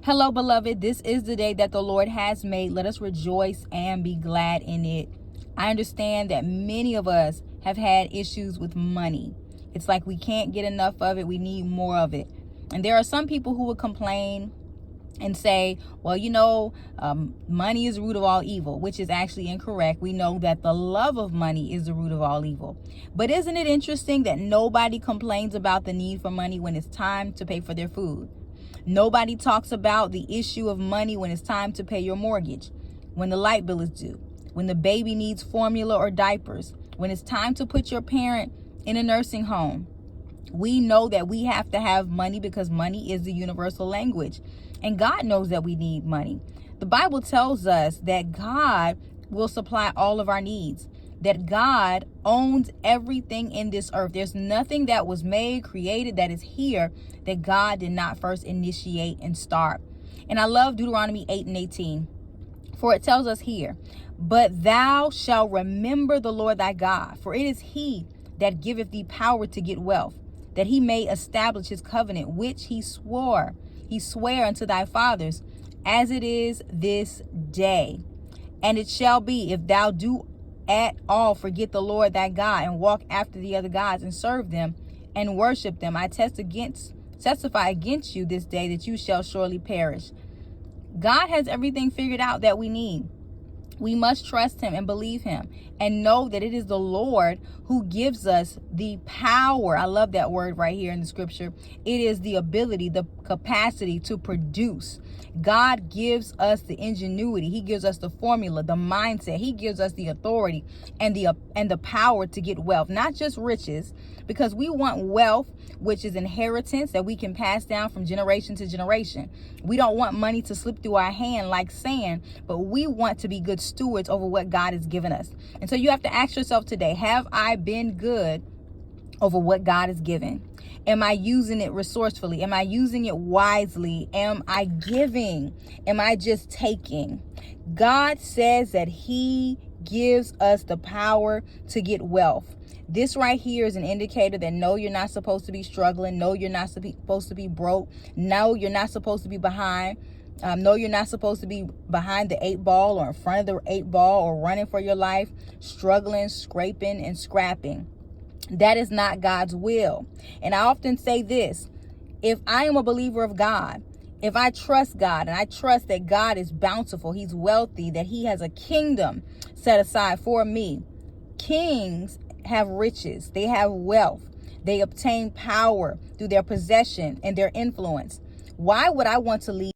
Hello, beloved. This is the day that the Lord has made. Let us rejoice and be glad in it. I understand that many of us have had issues with money. It's like we can't get enough of it. We need more of it. And there are some people who would complain and say, well, money is the root of all evil, which is actually incorrect. We know that the love of money is the root of all evil. But isn't it interesting that nobody complains about the need for money when it's time to pay for their food? Nobody talks about the issue of money when it's time to pay your mortgage, when the light bill is due, when the baby needs formula or diapers, when it's time to put your parent in a nursing home. We know that we have to have money because money is the universal language. And God knows that we need money. The Bible tells us that God will supply all of our needs, that God owns everything in this earth. There's nothing that was made, created, that is here that God did not first initiate and start. And I love Deuteronomy 8:18, for it tells us here, but thou shalt remember the Lord thy God, for it is he that giveth thee power to get wealth, that he may establish his covenant, which he sware unto thy fathers, as it is this day. And it shall be, if thou do at all forget the Lord thy God, and walk after the other gods, and serve them, and worship them, I testify against you this day that you shall surely perish. God has everything figured out that we need. We must trust him and believe him and know that it is the Lord who gives us the power. I love that word right here in the scripture. It is the ability, the capacity to produce. God gives us the ingenuity. He gives us the formula, the mindset. He gives us the authority and the power to get wealth, not just riches, because we want wealth, which is inheritance that we can pass down from generation to generation. We don't want money to slip through our hand like sand, but we want to be good stewards over what God has given us. And so you have to ask yourself today, have I been good over what God has given? Am I using it resourcefully? Am I using it wisely? Am I giving? Am I just taking? God says that he gives us the power to get wealth. This right here is an indicator that no, you're not supposed to be struggling. No, you're not supposed to be broke. No, you're not supposed to be behind. No, you're not supposed to be behind the 8 ball or in front of the 8 ball or running for your life, struggling, scraping, and scrapping. That is not God's will. And I often say this, if I am a believer of God, if I trust God and I trust that God is bountiful, he's wealthy, that he has a kingdom set aside for me. Kings have riches, they have wealth, they obtain power through their possession and their influence. Why would I want to leave